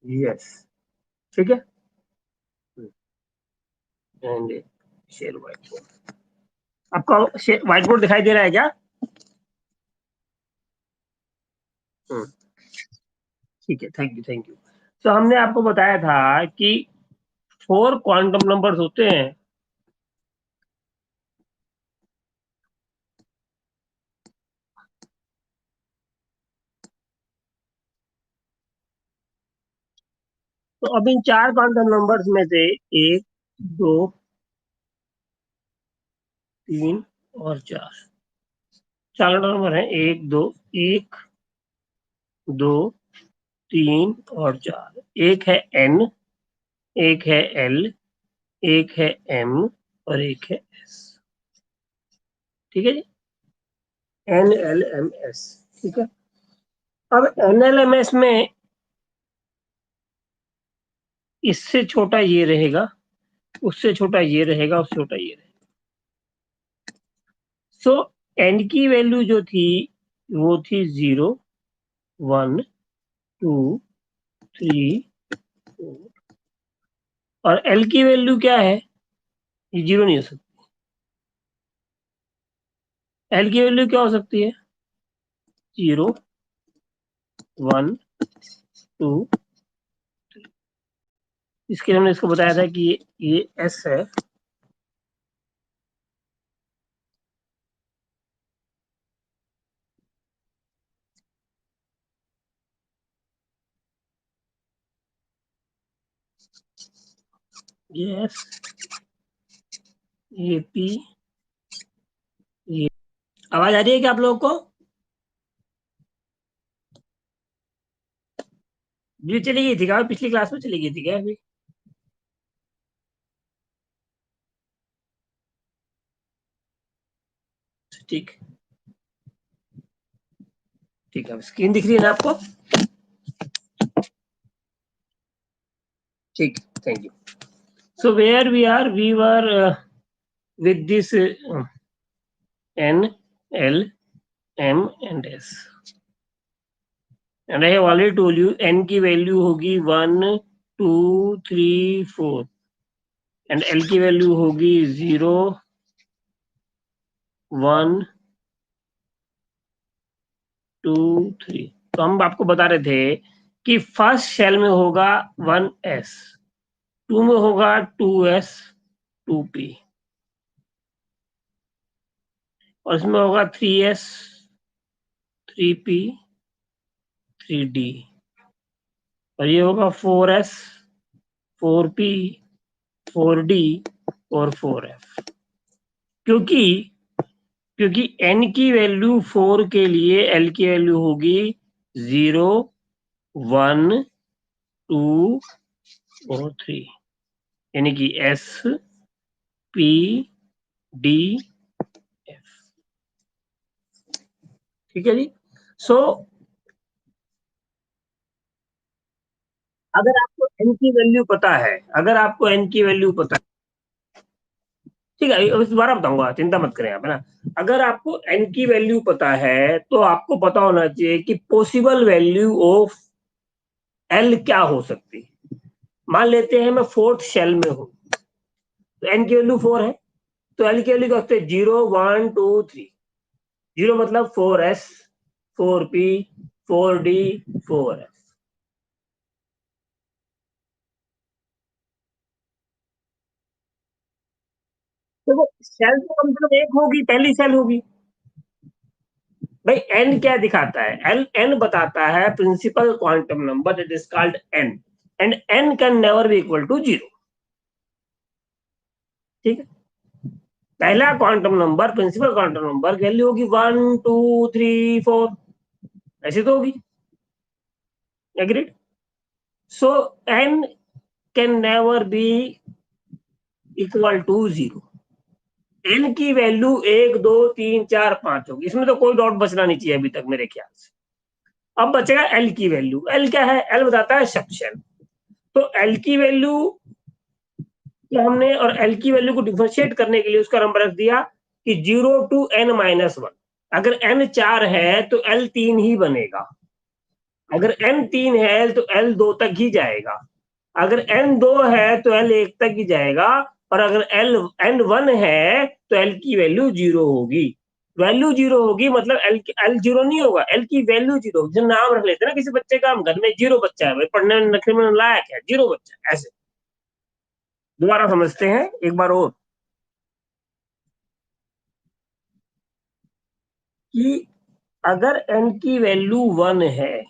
Yes, ठीक है। And share white board, आपका व्हाइट बोर्ड दिखाई दे रहा है क्या? ठीक है, थैंक यू थैंक यू। तो हमने आपको बताया था कि 4 क्वांटम नंबर्स होते हैं। तो अब इन 4 क्वांटम नंबर्स में से 1, 2, 3 और 4 नंबर है। 1 2, 1 2 3 और 4। एक है N, एक है L, एक है M और एक है S। ठीक है जी, NLMS। ठीक है, अब NLMS में इससे छोटा ये रहेगा, उससे छोटा ये रहेगा, उससे छोटा ये रहेगा। सो N की वैल्यू जो थी वो थी 0 1 2 3 4, और L की वैल्यू क्या है? ये 0 नहीं हो सकती। L की वैल्यू क्या हो सकती है? 0 1 2। इसके लिए हमने इसको बताया था कि ये S है, ये S, ये P, ये। आवाज आ रही है क्या आप लोगों को? जी चली गई थी क्या? पिछली क्लास में चली गई थी क्या अभी? ठीक, ठीक है, स्क्रीन दिख रही है ना आपको? ठीक, thank you. So where we were with this N, L, M and S, and I have already told you N की वैल्यू होगी 1 2 3 4 एंड L की वैल्यू होगी 0 1 2 3। तो हम आपको बता रहे थे कि फर्स्ट शेल में होगा 1S, 2 में होगा 2S 2P, और इसमें होगा 3S 3P 3D, और ये होगा 4S 4P 4D और 4F। क्योंकि क्योंकि N की वैल्यू 4 के लिए L की वैल्यू होगी 0 1 2 और 3, यानी कि S P D F। ठीक है जी। सो अगर आपको N की वैल्यू पता है, अगर आपको N की वैल्यू पता है, ठीक है, अब दोबारा बताऊंगा, चिंता मत करें आप, है ना। अगर आपको N की वैल्यू पता है तो आपको पता होना चाहिए कि पॉसिबल वैल्यू ऑफ L क्या हो सकती है। मान लेते हैं मैं 4th शेल में हूं, तो N की वैल्यू 4 है, तो L की वैल्यू क्या होती है? 0 1 2 3। 0 मतलब 4S 4P 4D 4F। देखो सेल तो कम से कम एक होगी, पहली सेल होगी। भाई N क्या दिखाता है? N बताता है principal quantum number, that is called N, and N can never be equal to 0। ठीक है, पहला quantum number, principal quantum number value होगी 1 2 3 4, ऐसे तो होगी। Agreed? So N can never be equal to 0। N की वैल्यू 1 2 3 4 5 होगी, इसमें तो कोई डाउट बचना नहीं चाहिए अभी तक मेरे ख्याल से। अब बचेगा L की वैल्यू। L क्या है? L बताता है सबशेल। तो L की वैल्यू तो हमने, और L की वैल्यू को डिफरेंशिएट करने के लिए उसका नंबर रख दिया कि 0 टू N-1। अगर N 4 है तो L 3 ही बनेगा। अगर n 3 है तो l 2 तक ही जाएगा, अगर n 2 है तो l 1 तक ही जाएगा, और अगर n 1 है तो l की वैल्यू 0 होगी। वैल्यू 0 होगी मतलब l 0 नहीं होगा, l की वैल्यू 0। जो नाम रख लेते हैं ना किसी बच्चे का, हम घर में 0 बच्चा है भाई, पढ़ने में लिखने में लायक है, 0 बच्चा, ऐसे। दोबारा समझते हैं एक बार और, कि अगर n की वैल्यू 1 है,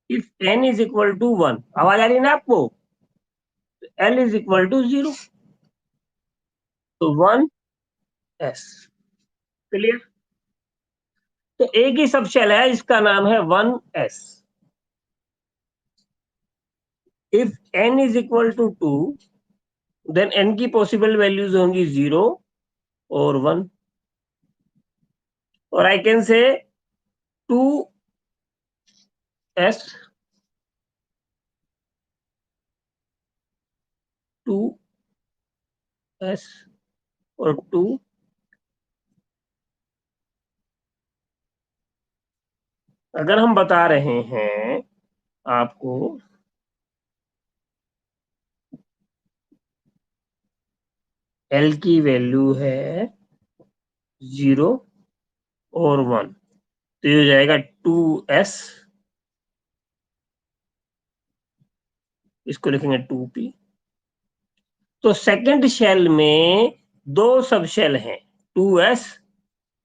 if n is equal to 1, आवाज आ रही है ना आपको, l इज इक्वल टू 0, तो 1s। क्लियर? तो एक ही सब शेल है, इसका नाम है 1s। If n is equal to 2, देन n की पॉसिबल वैल्यूज होंगी 0 और 1, और I can say 2s, 2s और 2। अगर हम बता रहे हैं आपको l की वैल्यू है 0 और 1, तो ये हो जाएगा 2s, इसको लिखेंगे 2p। तो सेकंड शेल में दो सब शेल हैं, 2s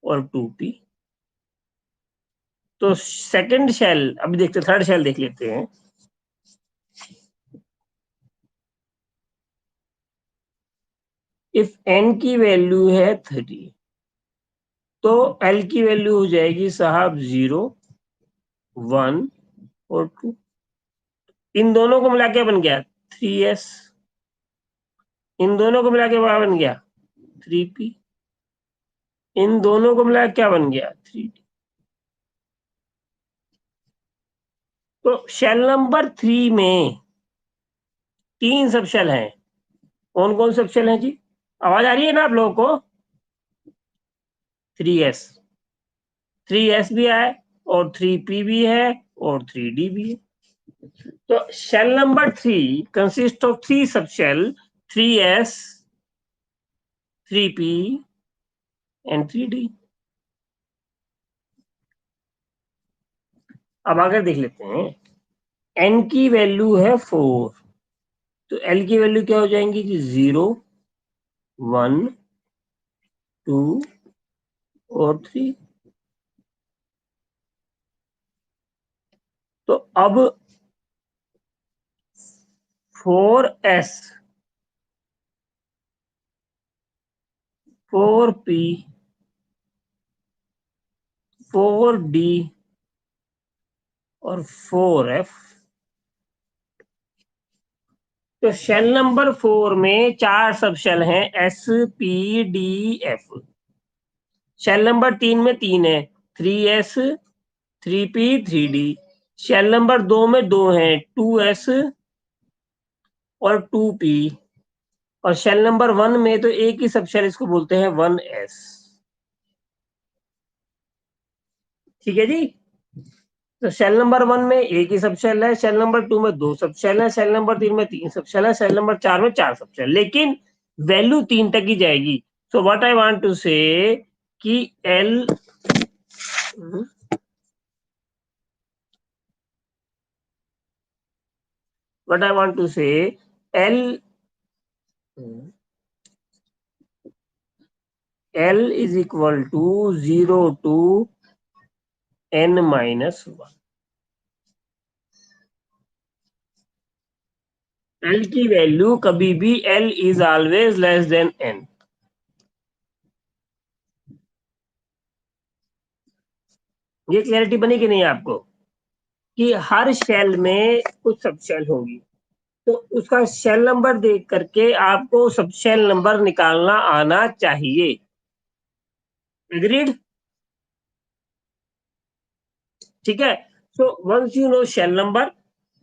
और 2p। तो सेकंड शेल, अभी देखते, थर्ड शेल देख लेते हैं। इफ n की वैल्यू है 3, तो l की वैल्यू हो जाएगी साहब 0, 1 और 2। इन दोनों को मिला के बन गया 3s, इन दोनों को मिला के क्या बन गया 3p, इन दोनों को मिला के क्या बन गया 3d। तो शेल नंबर 3 में 3 सब शेल हैं। कौन कौन सब शेल हैं जी? आवाज आ रही है ना आप लोगों को? 3s, 3s भी है, और 3p भी है, और 3d भी है। तो शेल नंबर 3 कंसिस्ट ऑफ 3 सब shell, 3s, 3p and 3d। अब आगे देख लेते हैं। n की वैल्यू है 4, तो l की वैल्यू क्या हो जाएंगी जी? 0, 1, 2 और 3। तो अब 4s, 4p, 4d और 4f। तो शेल नंबर 4 में 4 सब शेल हैं, s, p, d, f। Shell number 3 में 3 है, 3s, 3p, 3d। Shell number 2 में 2 हैं, 2s और 2p। और शेल नंबर 1 में तो एक ही सब शेल, इसको बोलते हैं 1s। ठीक है जी? तो शेल नंबर 1 में एक ही सब शेल है, शेल नंबर 2 में 2 सब शेल है, शेल नंबर 3 में 3 सब शेल है, शेल नंबर 4 में 4 सब शेल, लेकिन वैल्यू 3 तक ही जाएगी। So what I want to say कि l, what I want to say, L is equal to 0 to n minus 1। L की वैल्यू कभी भी L is always less than n। ये क्लैरिटी बनी कि नहीं आपको, कि हर शेल में कुछ सब शेल होगी, तो उसका शेल नंबर देख करके आपको सब शेल नंबर निकालना आना चाहिए। एग्रीड? ठीक है। So once you know shell number,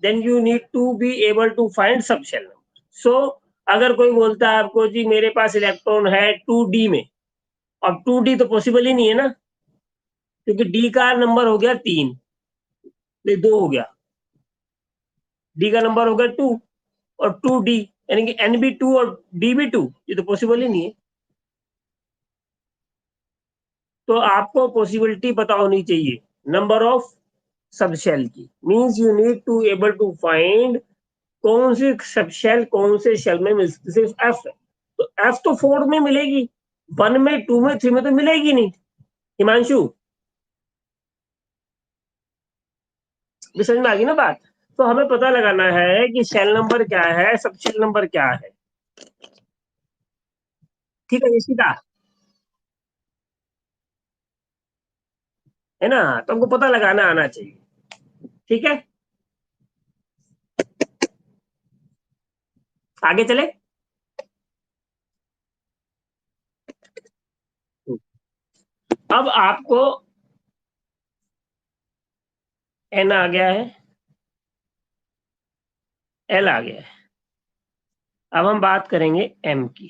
then you need to be able to find sub shell number. So अगर कोई बोलता है आपको जी मेरे पास इलेक्ट्रॉन है 2d में, अब 2d तो पॉसिबल ही नहीं है ना, क्योंकि डी का नंबर हो गया 3, नहीं 2 हो गया, डी का नंबर हो गया 2 और 2D, यानी कि एन भी 2 और डी भी 2, ये तो पॉसिबल ही नहीं है। तो आपको पॉसिबिलिटी पता होनी चाहिए नंबर ऑफ सबशेल की, means you need to able to find कौन सी सबशेल कौन से शेल में मिलती, सिर्फ एफ है तो एफ तो 4 में मिलेगी, 1 में, 2 में, 3 में तो मिलेगी नहीं। हिमांशु, समझ में आ गई ना बात? तो हमें पता लगाना है कि शेल नंबर क्या है, सबशेल नंबर क्या है। ठीक है, ये सीधा है ना, तो हमको पता लगाना आना चाहिए। ठीक है, आगे चले। अब आपको एन आ गया है, एल आ गया है, अब हम बात करेंगे एम की।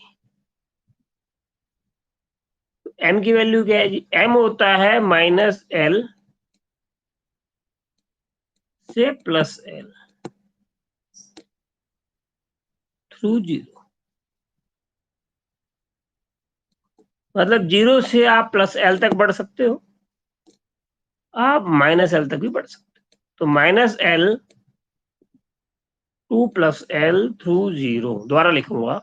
एम की वैल्यू क्या है जी? एम होता है -L से +L थ्रू 0। मतलब 0 से आप +L तक बढ़ सकते हो, आप -L तक भी बढ़ सकते हो। तो -L टू +L थ्रू 0, दोबारा लिखूंगा,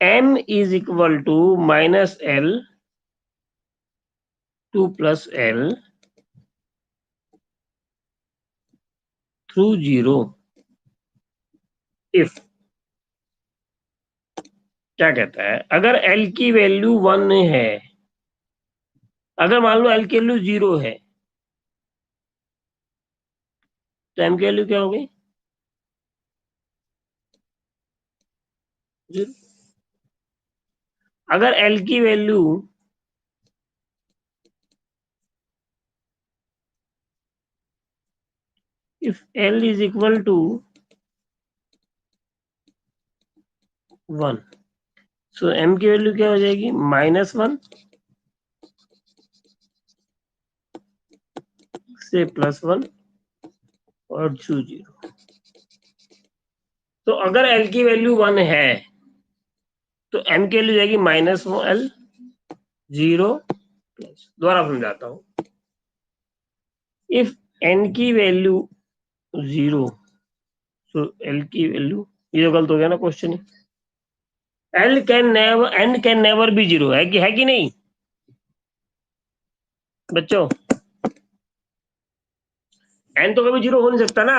m is equal to -L to +L through 0 if, क्या कहता है, अगर L की वैल्यू 1 है, अगर मान लो L की वैल्यू 0 है, तो M की वैल्यू क्या हो गई? 0। अगर L की value if L is equal to 1, so M की वैल्यू क्या हो जाएगी? -1 से +1 और 0। तो अगर L की वैल्यू 1 है तो M की वैल्यू जाएगी -L 0 प्लस, दोबारा समझाता हूं, इफ N की वैल्यू 0, तो L की वैल्यू, ये तो गलत हो गया ना question, L can never, N can never B 0, है कि नहीं बच्चों? N तो कभी 0 हो नहीं सकता ना।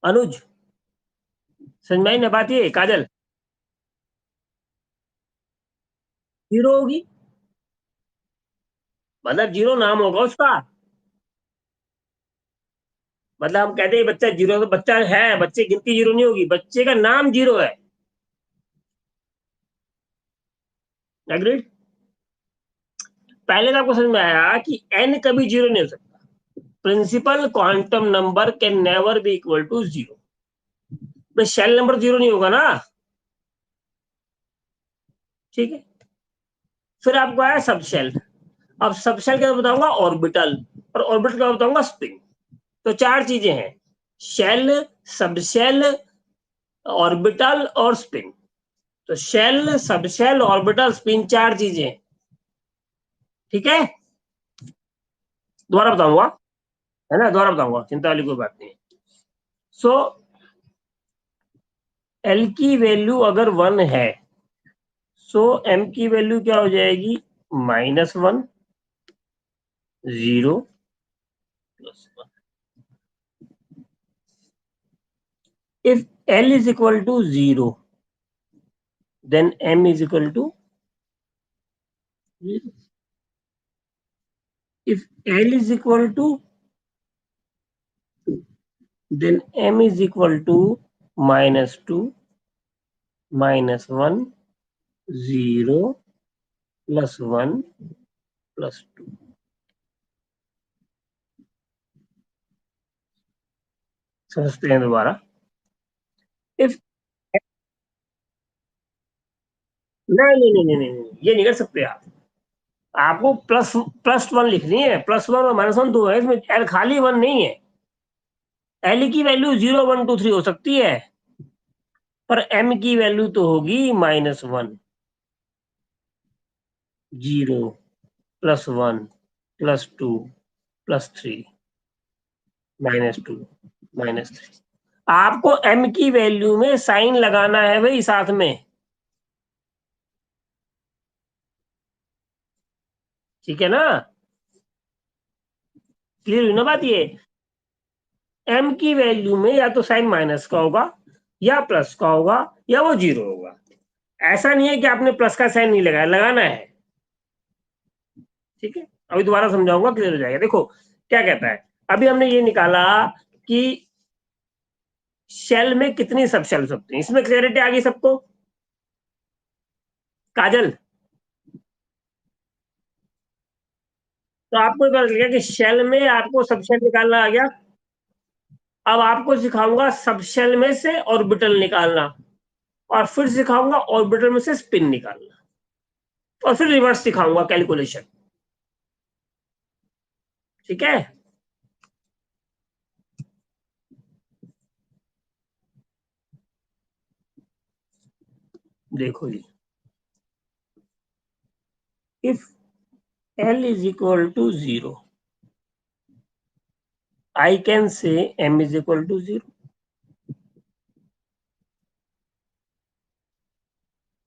अनुज, समझ में आई ना बात? ये काजल, 0 होगी, मतलब 0 नाम होगा उसका। मतलब हम कहते हैं बच्चा 0, तो बच्चा है, बच्चे की गिनती 0 नहीं होगी, बच्चे का नाम 0 है। एग्रीड? पहले तो आपको समझ में आया कि n कभी 0 नहीं हो सकता, principal quantum number can never be equal to 0, तो शेल नंबर 0 नहीं होगा ना। ठीक है, फिर आपको आया सब शेल। अब सब शेल क्या बताऊंगा? ऑर्बिटल, और ऑर्बिटल क्या बताऊंगा? स्पिन। तो 4 चीजें हैं, शेल, सब शेल, ऑर्बिटल और स्पिन। तो shell, subshell, orbital, spin, 4 चीजें हैं। ठीक है, दोबारा बताऊंगा, है ना, दोबारा बताऊंगा, चिंता वाली कोई बात नहीं। सो एल की वैल्यू अगर 1 है, सो एम की वैल्यू क्या हो जाएगी? -1 0 +1। If L is equal to 0, then M is equal to 0. If L is equal to 2, then M is equal to -2, -1, 0, +1, +2। समझते हैं? दोबारा, इफ नहीं नहीं नहीं नहीं नहीं नहीं, ये नहीं कर सकते आप। आपको प्लस प्लस वन लिखनी है, प्लस वन और माइनस वन दो है इसमें, एल खाली वन नहीं है। एल की वैल्यू 0 1 2 3 हो सकती है, पर एम की वैल्यू तो होगी -1, 0, +1, +2, +3, -2, -3। आपको एम की वैल्यू में साइन लगाना है भाई साथ में, ठीक है ना? क्लियर हुई ना बात? ये एम की वैल्यू में या तो साइन माइनस का होगा, या प्लस का होगा, या वो 0 होगा। ऐसा नहीं है कि आपने प्लस का साइन नहीं लगाया, लगाना है। ठीक है, अभी दोबारा समझाऊंगा, क्लियर हो जाएगा। देखो क्या कहता है, अभी हमने ये निकाला कि शेल में कितनी सब शेल्स होती हैं, इसमें क्लियरिटी आ गई सबको? काजल, तो आपको पता चल गया कि शेल में आपको सब शेल निकालना आ गया। अब आपको सिखाऊंगा सब शेल में से ऑर्बिटल निकालना, और फिर सिखाऊंगा ऑर्बिटल में से स्पिन निकालना, और फिर रिवर्स सिखाऊंगा कैलकुलेशन। ठीक है, देखो जी, if L is equal to 0, I can say M is equal to 0.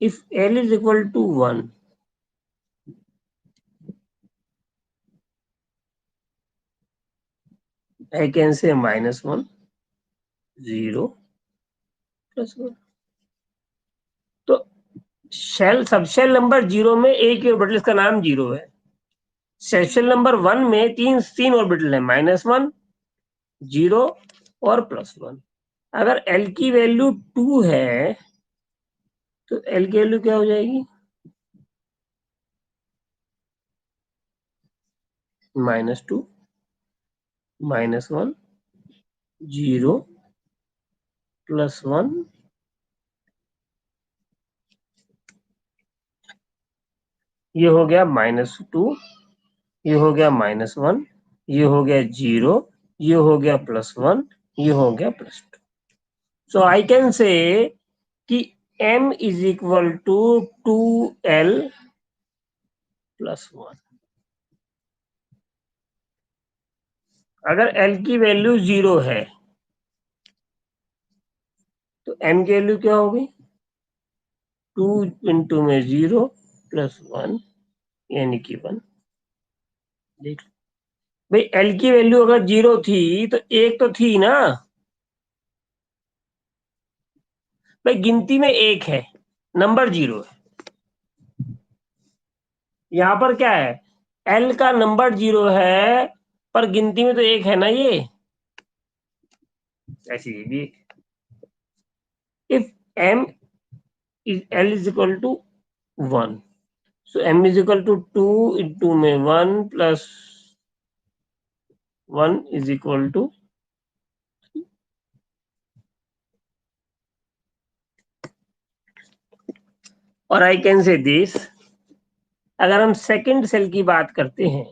If L is equal to 1, I can say -1, 0, +1। तो शेल सब शेल नंबर 0 में एक ही ऑर्बिटल, इसका नाम 0 है। शेल नंबर 1 में तीन तीन ऑर्बिटल है, -1, 0 और +1। अगर L की वैल्यू 2 है तो L की वैल्यू क्या हो जाएगी? -2, -1, 0, +1। ये हो गया -2, ये हो गया -1, ये हो गया 0, ये हो गया +1, ये हो गया +2। सो आई कैन से कि m is equal to 2l +1। अगर l की वैल्यू 0 है तो m की वैल्यू क्या होगी? 2 इंटू में 0 +1, यानी कि 1। देख भाई, l की वैल्यू अगर 0 थी तो एक तो थी ना भाई, गिनती में एक है, नंबर 0 है। यहाँ पर क्या है, एल का नंबर 0 है, पर गिनती में तो एक है ना ये। ऐसी ये भी, if m is l is equal to 1, so m is equal to 2 into में 1 प्लस 1 इज इक्वल टू, और आई कैन से दिस। अगर हम सेकंड सेल की बात करते हैं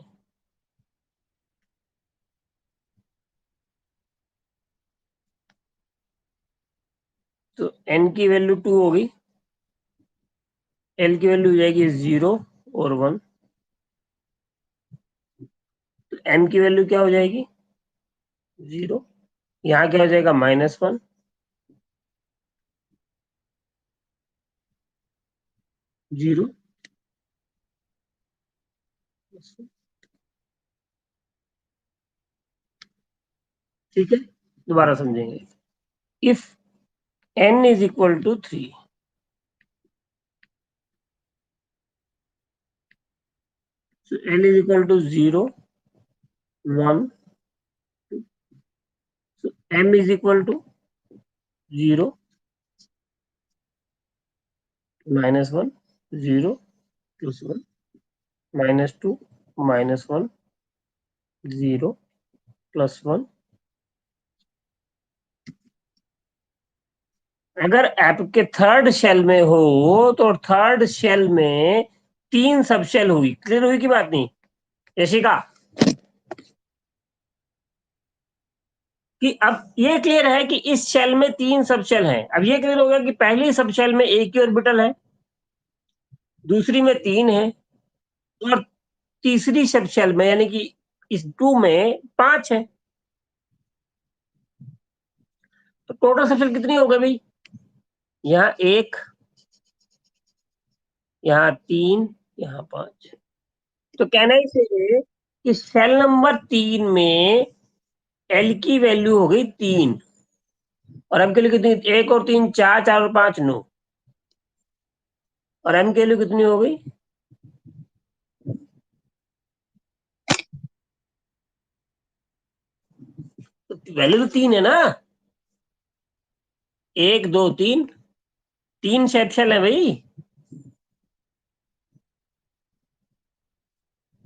तो एन की वैल्यू 2 होगी, एल की वैल्यू हो जाएगी 0 और 1, तो एम की वैल्यू क्या हो जाएगी? 0। यहाँ क्या हो जाएगा? -1, 0। ठीक है, दोबारा समझेंगे। If n is equal to 3, so n is equal to 0, 1, so m is equal to 0, -1, 0, +1, -2, -1, 0, +1, अगर आपके थर्ड शेल में हो तो थर्ड शेल में 3 सब शेल हुई, क्लियर हुई की बात नहीं यशिका? कि अब ये क्लियर है कि इस शेल में 3 सब शेल हैं। अब ये क्लियर हो गया कि पहली सब शेल में एक ही ऑर्बिटल है, दूसरी में 3 है, और तीसरी सब शेल में यानी कि इस 2 में 5 है। तो टोटल सब शेल कितनी हो गई भाई? यहाँ 1, यहाँ 3, यहाँ 5। तो कहना ही चाहिए कि सेल नंबर 3 में एल की वैल्यू हो गई 3, और एम के लिए कितनी? 1 और 3 4, 4 और 5 9, और एम के लिए कितनी हो गई? तो वैल्यू तो 3 है ना, 1 2 3, 3 सेट सेल है भाई।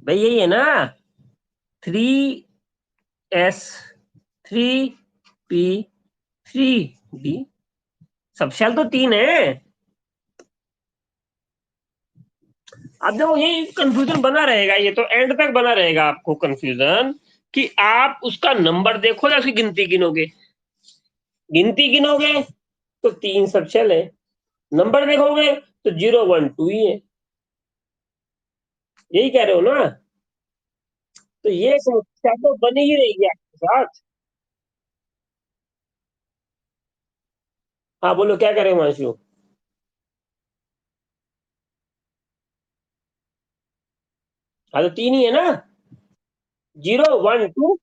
भाई यही है ना, 3s 3p 3d, सब सेल तो 3 है। अब देखो ये कंफ्यूजन बना रहेगा, ये तो एंड तक बना रहेगा आपको कंफ्यूजन, कि आप उसका नंबर देखो या उसकी गिनती गिनोगे। गिनती गिनोगे तो 3 सब शेल है, नंबर देखोगे तो 0 1 2 ही है। यही कह रहे हो ना? तो ये समस्या तो बनी ही रहेगी आपके साथ। हाँ बोलो, क्या करे हिमांशु? हाँ तो 3 ही है ना, 0 1 2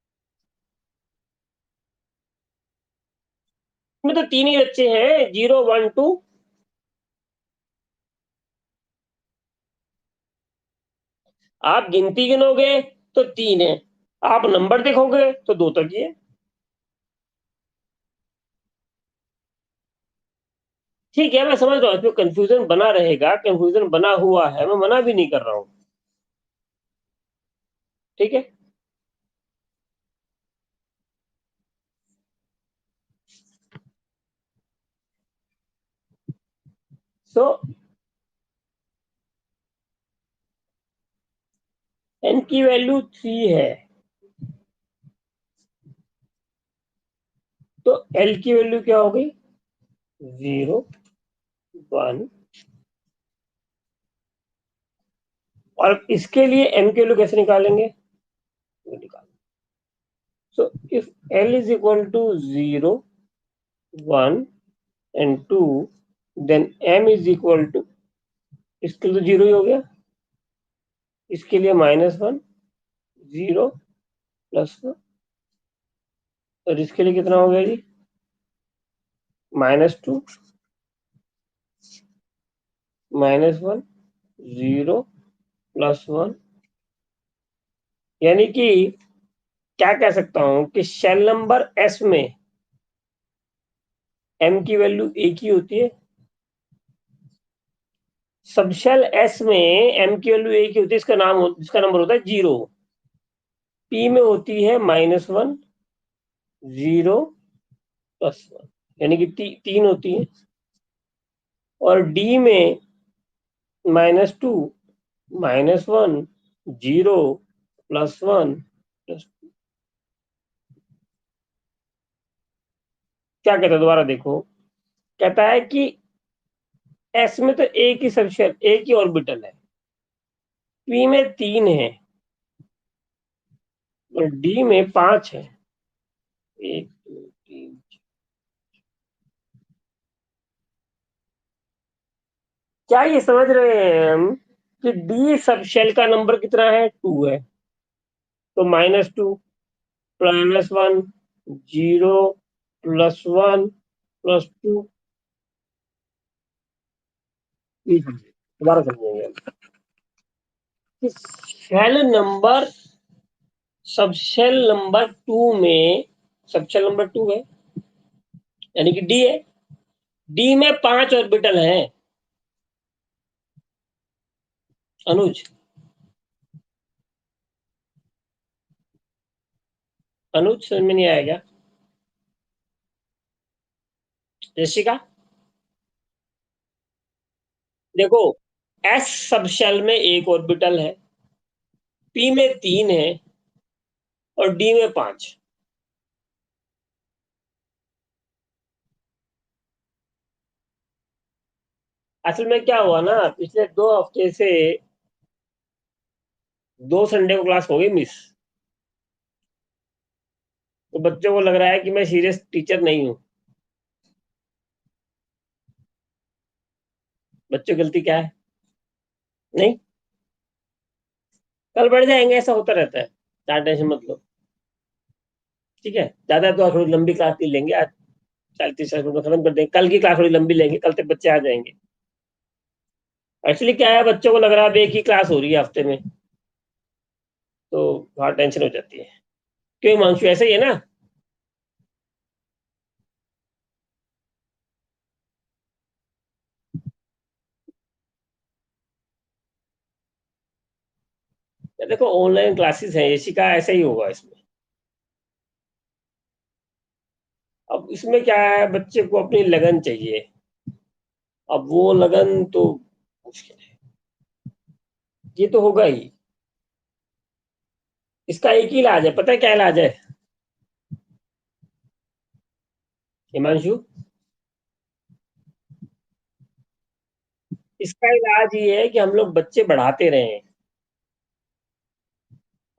में तो 3 ही बच्चे हैं, 0 1 2। आप गिनती गिनोगे तो 3 है, आप नंबर देखोगे तो 2 तक ही है। ठीक है, मैं समझ रहा हूँ इसमें कंफ्यूजन बना रहेगा, कंफ्यूजन बना हुआ है, मैं मना भी नहीं कर रहा हूँ। ठीक है, सो एन की वैल्यू 3 है, तो एल की वैल्यू क्या हो गई? 0 1। और इसके लिए एम की वैल्यू कैसे निकालेंगे? वो निकाल, so if l is equal to 0 1 and 2, then m is equal to, इसके लिए तो 0 ही हो गया, इसके लिए -1 0 +1, और इसके लिए कितना हो गया जी? -2 -1 0 +1। यानी कि क्या कह सकता हूं कि शेल नंबर एस में एम की वैल्यू एक ही होती है, सब शेल एस में एम की वैल्यू एक ही होती है, इसका नंबर होता है 0। पी में होती है -1 0 +1, यानी कि 3 होती है, और डी में -2 -1 0 +1 क्या कहता है दोबारा देखो, कहता है कि एस में तो एक ही सब शेल, एक ही ऑर्बिटल है, पी में 3 है और डी में 5 है। 1 2 3, क्या ये समझ रहे हैं हम कि डी सब शेल का नंबर कितना है? 2 है, तो -2 +1 0 +1 +2। दोबारा समझेंगे हम कि शेल नंबर, सब शेल नंबर 2 में, सब शेल नंबर 2 है यानी कि डी है, डी में 5 ऑर्बिटल हैं। अनुज, अनुज समझ में नहीं आएगा? जशिका, देखो, एस सब शेल में एक ऑर्बिटल है, पी में 3 है और डी में 5। असल में क्या हुआ ना, पिछले 2 हफ्ते से 2 संडे को क्लास हो गई मिस। तो बच्चों को लग रहा है कि मैं सीरियस टीचर नहीं हूँ। बच्चों की गलती क्या है? नहीं, कल बढ़ जाएंगे, ऐसा होता रहता है, ज्यादा टेंशन मत लो। ठीक है, ज्यादा तो थोड़ी लंबी क्लास नहीं लेंगे आज, 40-30 मिनट में खत्म कर देंगे। कल की क्लास थोड़ी लंबी लेंगे, कल तक बच्चे आ जाएंगे। एक्चुअली क्या है, बच्चों को लग रहा है अब एक ही क्लास हो रही है हफ्ते में, तो थोड़ा टेंशन हो जाती है। क्यों हिमांशु, ऐसा ही है ना? या देखो, ऑनलाइन क्लासेस है, इसी का ऐसा ही होगा इसमें। अब इसमें क्या है, बच्चे को अपनी लगन चाहिए। अब वो लगन तो मुश्किल है, ये तो होगा ही। इसका एक ही इलाज है, पता है क्या इलाज है हिमांशु? इसका इलाज ये है कि हम लोग बच्चे बढ़ाते रहें।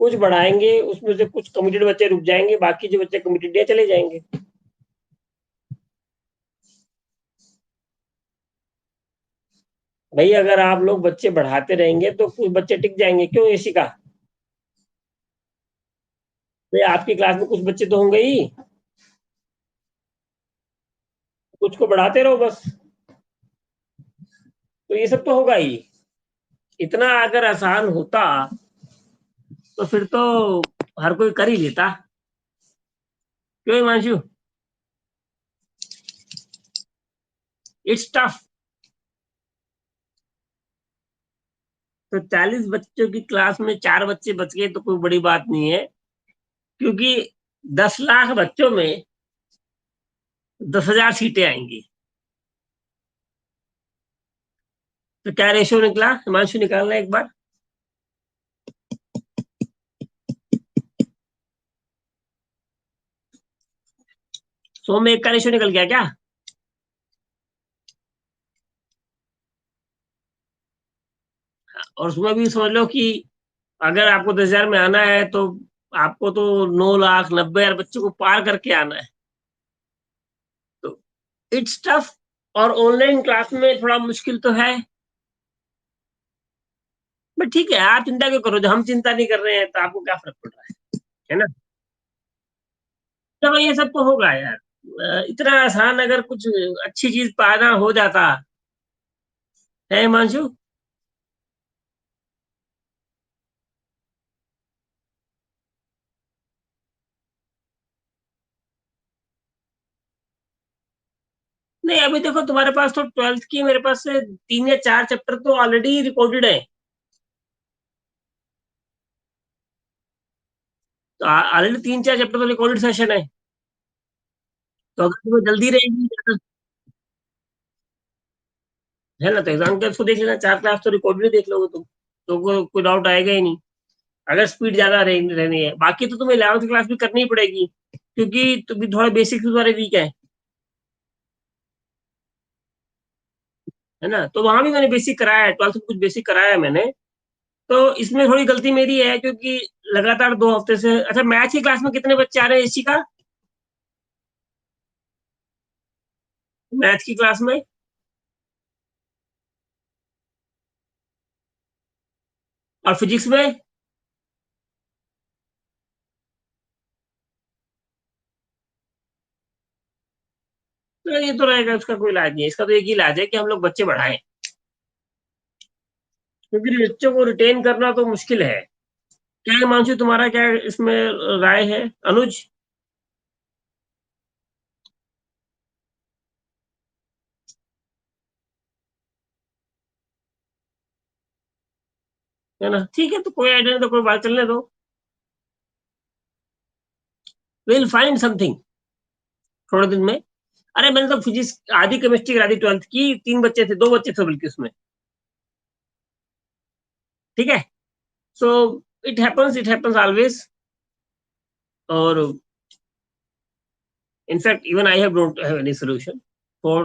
कुछ बढ़ाएंगे, उसमें से कुछ कमिटेड बच्चे रुक जाएंगे, बाकी जो बच्चे कमिटेड है चले जाएंगे। भाई अगर आप लोग बच्चे बढ़ाते रहेंगे तो कुछ बच्चे टिक जाएंगे। क्यों एसी का? भाई आपकी क्लास में कुछ बच्चे तो होंगे ही, कुछ को बढ़ाते रहो बस। तो ये सब तो होगा ही। इतना अगर आसान होता तो फिर तो हर कोई कर ही लेता। क्यों हिमांशु? It's tough. तो 40 बच्चों की क्लास में 4 बच्चे बच गए तो कोई बड़ी बात नहीं है, क्योंकि 10 लाख बच्चों में 10,000 सीटें आएंगी। तो क्या रेशियो निकला हिमांशु, निकालना एक बार। 100 में 1 का रेशियो निकल गया क्या? और उसमें भी समझ लो कि अगर आपको 10,000 में आना है तो आपको तो 9,90,000 बच्चों को पार करके आना है। तो इट्स टफ। और ऑनलाइन क्लास में थोड़ा मुश्किल तो है, बट ठीक है, आप चिंता क्यों करो, जब हम चिंता नहीं कर रहे हैं तो आपको क्या फर्क पड़ रहा है ना? चलो ये सब तो होगा यार। इतना आसान अगर कुछ अच्छी चीज पाना हो जाता है हिमांशु। नहीं, अभी देखो तुम्हारे पास तो 12th की, मेरे पास से 3 या 4 चैप्टर तो ऑलरेडी रिकॉर्डेड है। तो ऑलरेडी 3-4 चैप्टर तो रिकॉर्डेड सेशन है। तो अगर तुम्हें जल्दी रहेगी है ना, तो एग्जाम के उसको देख लेना, 4 क्लास तो रिकॉर्डेड ही देख लोगे तुम, तो कोई डाउट आएगा ही नहीं। अगर स्पीड ज्यादा रहनी है, बाकी तो तुम्हें 11th क्लास भी करनी ही पड़ेगी, क्योंकि तुम्हें थोड़ा बेसिक्स तुम्हारे वीक है ना। तो वहां भी मैंने बेसिक कराया है, 12th में कुछ बेसिक कराया है मैंने। तो इसमें थोड़ी गलती मेरी है, क्योंकि लगातार 2 हफ्ते से। अच्छा, मैथ की क्लास में कितने बच्चे आ रहे हैं इसी का? मैथ की क्लास में और फिजिक्स में? तो ये तो रहेगा, उसका कोई इलाज नहीं है। इसका तो एक ही इलाज है कि हम लोग बच्चे बढ़ाएं, क्योंकि बच्चों को रिटेन करना तो मुश्किल है। क्या है हिमांशु, तुम्हारा क्या इसमें राय है? अनुज, है ना? ठीक है, तो कोई आइडिया नहीं तो कोई बात, चलने दो। विल फाइंड समथिंग थोड़े दिन में। अरे मैंने तो फिजिक्स आधी, केमिस्ट्री करा दी 12th की, 3 बच्चे थे, 2 बच्चे थे बल्कि उसमें। ठीक है, सो इट हैपन्स ऑलवेज, और in fact even I have don't have any solution for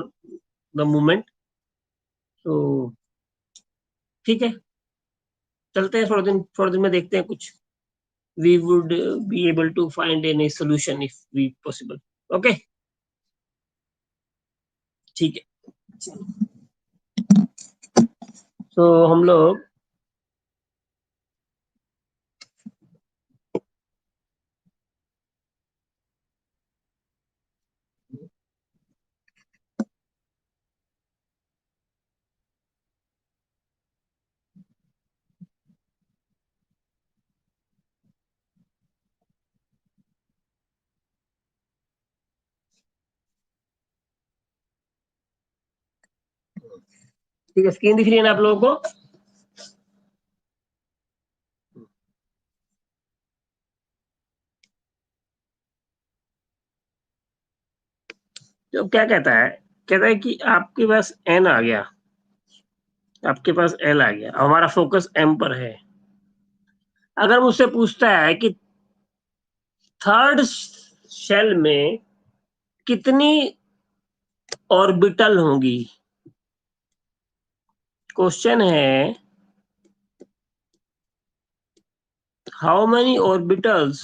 the moment. तो ठीक है, चलते हैं थोड़ा दिन में देखते हैं कुछ, we would be able to find any solution if we possible। okay, ठीक है, तो हम लोग ठीक है, स्क्रीन दिख रही है ना आप लोगों को? तो क्या कहता है कि आपके पास एन आ गया, आपके पास एल आ गया, हमारा फोकस एम पर है। अगर मुझसे पूछता है कि थर्ड शेल में कितनी ऑर्बिटल होंगी, क्वेश्चन है how many orbitals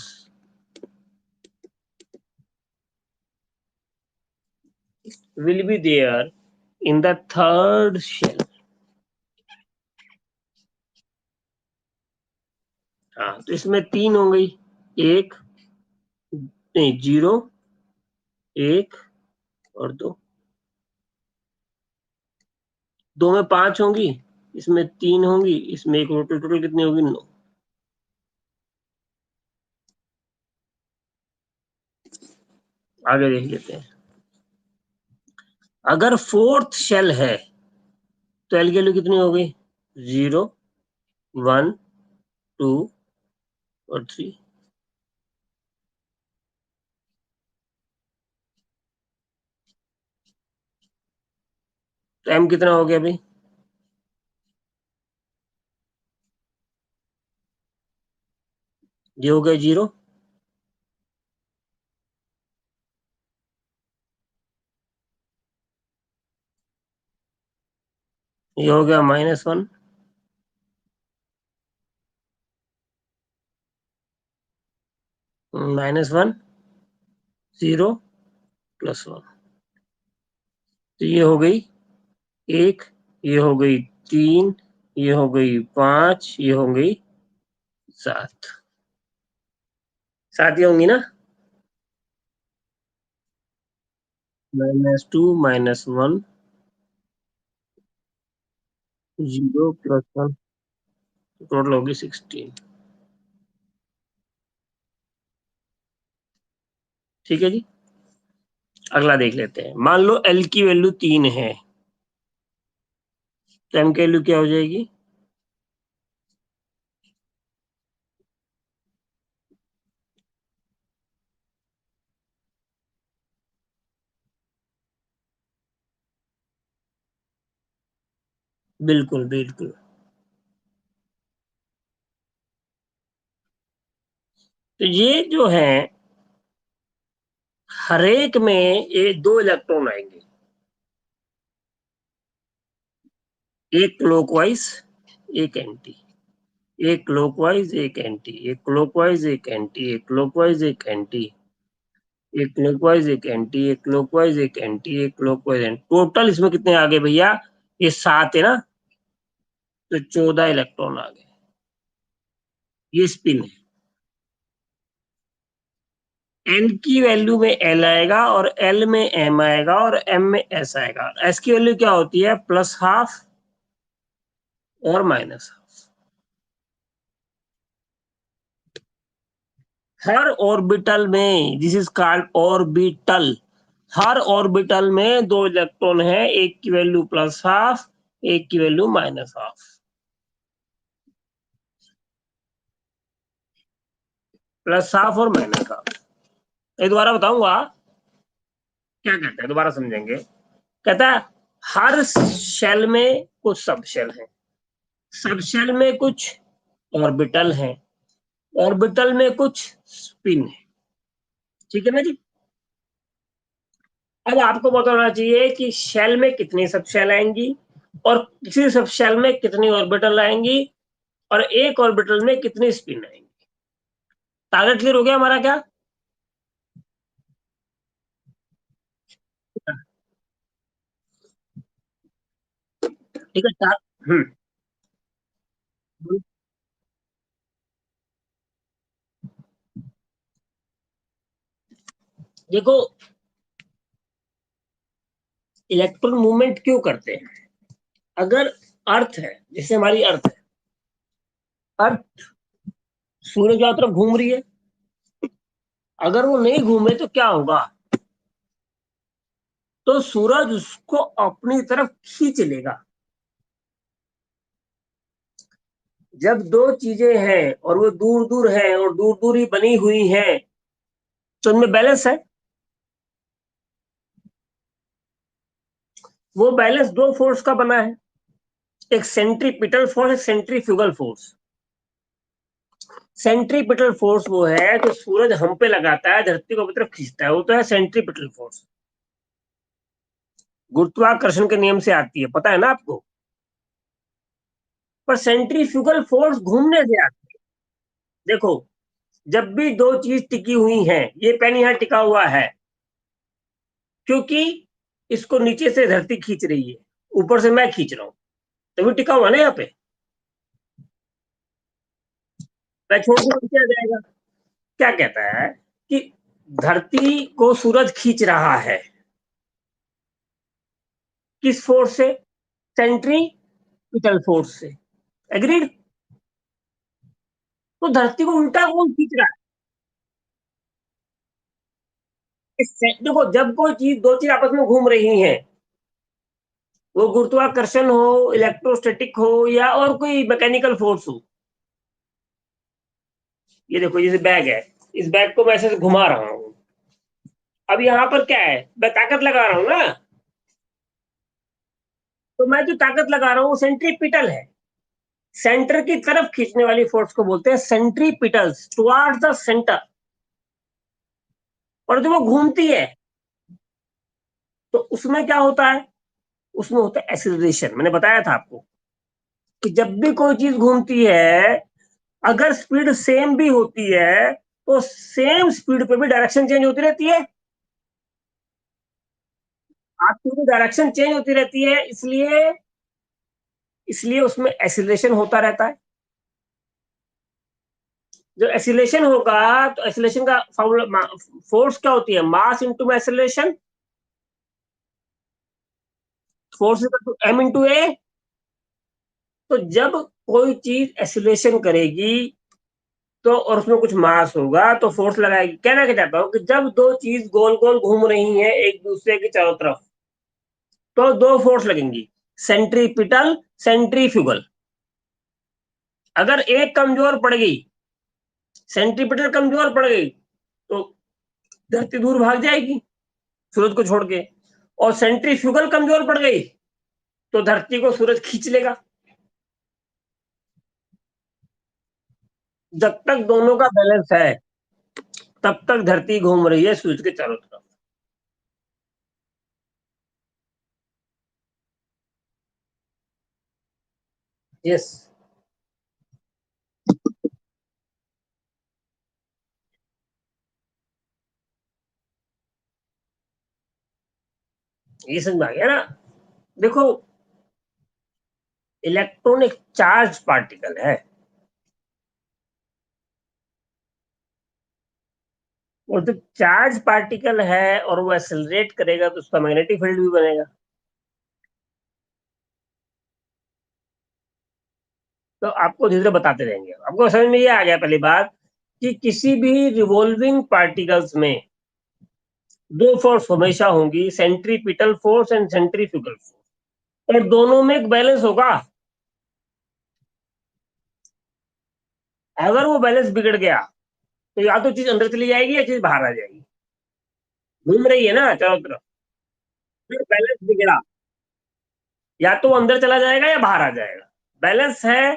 will be there in the third shell। हाँ, तो इसमें 3 हो गई, एक नहीं, 0, 1 और 2, 2 में 5 होंगी, इसमें 3 होंगी, इसमें एक, टोटल कितनी होगी? 9। आगे देख लेते हैं, अगर फोर्थ शेल है तो एल की वैल्यू कितनी हो गई? 0, 1, 2 और 3। तो एम कितना हो गया अभी? ये हो गया 0, ये हो गया -1, -1, 0, +1। तो ये हो गई 1, ये हो गई 3, ये हो गई 5, ये हो गई 7। 7 ही होंगी ना? -2, -1, 0 +1, टोटल होगी 16। ठीक है जी, अगला देख लेते हैं। मान लो एल की वैल्यू 3 है, तो एम की वैल्यू क्या हो जाएगी? बिल्कुल बिल्कुल। तो ये जो है, हर एक में ये 2 इलेक्ट्रॉन आएंगे, एक क्लॉकवाइज, एक एंटी, एक क्लॉकवाइज, एक एंटी, एक क्लॉकवाइज, एक एंटी, एक क्लॉकवाइज, एक एंटी, एक क्लॉकवाइज, एक एंटी, एक क्लॉकवाइज, एक एंटी, एक क्लॉकवाइज एंटी। टोटल इसमें कितने आ गए भैया? ये 7 है ना, तो 14 इलेक्ट्रॉन आ गए। ये स्पिन है। एन की वैल्यू में एल आएगा, और एल में एम आएगा, और एम में एस आएगा। एस की वैल्यू क्या होती है? +12 और -12। हर ऑर्बिटल में, this is called orbital, her orbital में 2 इलेक्ट्रॉन है, एक की वैल्यू +12, एक की वैल्यू -12। +12 और -12। ये दोबारा बताऊंगा क्या कहता है, दोबारा समझेंगे। कहता है हर शेल में कुछ सब शेल है, सब शेल में कुछ ऑर्बिटल है, ऑर्बिटल में कुछ स्पिन है, ठीक है ना जी। अब आपको बताना चाहिए कि शेल में कितनी सब शेल आएंगी और किसी सब शेल में कितनी ऑर्बिटल आएंगी और एक ऑर्बिटल में कितनी स्पिन आएंगी। टारगेट क्लियर हो गया हमारा क्या? ठीक है। देखो, इलेक्ट्रॉन मूवमेंट क्यों करते हैं? अगर अर्थ है, जैसे हमारी अर्थ है, अर्थ सूर्य की तरफ घूम रही है, अगर वो नहीं घूमे तो क्या होगा? तो सूरज उसको अपनी तरफ खींच लेगा। जब दो चीजें हैं और वो दूर दूर है और दूर दूर ही बनी हुई है, तो उनमें बैलेंस है। वो बैलेंस दो फोर्स का बना है, एक सेंट्रीपिटल फोर्स, एक सेंट्रीफ्यूगल फोर्स। सेंट्रीपिटल फोर्स वो है जो सूरज हम पे लगाता है, धरती को अपनी तरफ खींचता है, वो तो है सेंट्रीपिटल फोर्स। गुरुत्वाकर्षण के नियम से आती है, पता है ना आपको। पर सेंट्रीफ्यूगल फोर्स घूमने से आती है। देखो, जब भी दो चीज टिकी हुई हैं, ये पेन यहां टिका हुआ है क्योंकि इसको नीचे से धरती खींच रही है, ऊपर से मैं खींच रहा हूं, तभी टिका हुआ ना यहाँ पे। मैं छोड़ दूं नीचे आ जाएगा। क्या कहता है कि धरती को सूरज खींच रहा है, किस फोर्स से? सेंट्रीपिटल फोर्स से। एग्रीड? तो धरती को उल्टा कौन खींच रहा है? देखो, जब कोई चीज, दो चीज आपस में घूम रही हैं, वो गुरुत्वाकर्षण हो, इलेक्ट्रोस्टैटिक हो या और कोई मैकेनिकल फोर्स हो। ये देखो, जैसे बैग है, इस बैग को मैं ऐसे घुमा रहा हूं, अब यहाँ पर क्या है, मैं ताकत लगा रहा हूँ ना। तो मैं जो ताकत लगा रहा हूँ सेंट्रीपिटल है, सेंटर की तरफ खींचने वाली फोर्स को बोलते हैं सेंट्रीपिटल्स, टुवर्ड्स द सेंटर। और जब वो घूमती है तो उसमें क्या होता है? उसमें होता है एक्सीलरेशन। मैंने बताया था आपको कि जब भी कोई चीज घूमती है, अगर स्पीड सेम भी होती है तो सेम स्पीड पे भी डायरेक्शन चेंज होती रहती है। आपकी डायरेक्शन चेंज होती रहती है, इसलिए इसलिए उसमें एक्सीलरेशन होता रहता है। जब एक्सीलरेशन होगा तो एक्सीलरेशन का फॉर्मूला, फोर्स क्या होती है? Mass into acceleration. Force equal to M into A. तो जब कोई चीज एक्सीलरेशन करेगी तो, और उसमें कुछ मास होगा तो फोर्स लगाएगी। कहना क्या चाहता हूं कि जब दो चीज गोल गोल घूम रही हैं एक दूसरे के चारों तरफ, तो दो फोर्स लगेंगी, सेंट्रीपिटल, सेंट्रीफ्यूगल। अगर एक कमजोर पड़ गई, सेंट्रीपिटल कमजोर पड़ गई, तो धरती दूर भाग जाएगी सूरज को छोड़ के। और सेंट्रीफ्यूगल कमजोर पड़ गई तो धरती को सूरज खींच लेगा। जब तक दोनों का बैलेंस है तब तक धरती घूम रही है सूरज के चारों तरफ। यस। ये समझ में आ गया ना? देखो, इलेक्ट्रॉन एक चार्ज पार्टिकल है, और जब चार्ज पार्टिकल है और वो एक्सेलरेट करेगा तो उसका मैग्नेटिक फील्ड भी बनेगा। तो आपको धीरे धीरे बताते रहेंगे, आपको समझ में ये आ गया पहली बात कि किसी भी रिवॉल्विंग पार्टिकल्स में दो फोर्स हमेशा होंगी, centripetal force and centrifugal force, और दोनों में एक बैलेंस होगा। अगर वो बैलेंस बिगड़ गया तो या तो चीज अंदर चली जाएगी या चीज बाहर आ जाएगी। घूम रही है ना चारों तरफ, फिर बैलेंस बिगड़ा, या तो वो अंदर चला जाएगा या बाहर आ जाएगा। बैलेंस है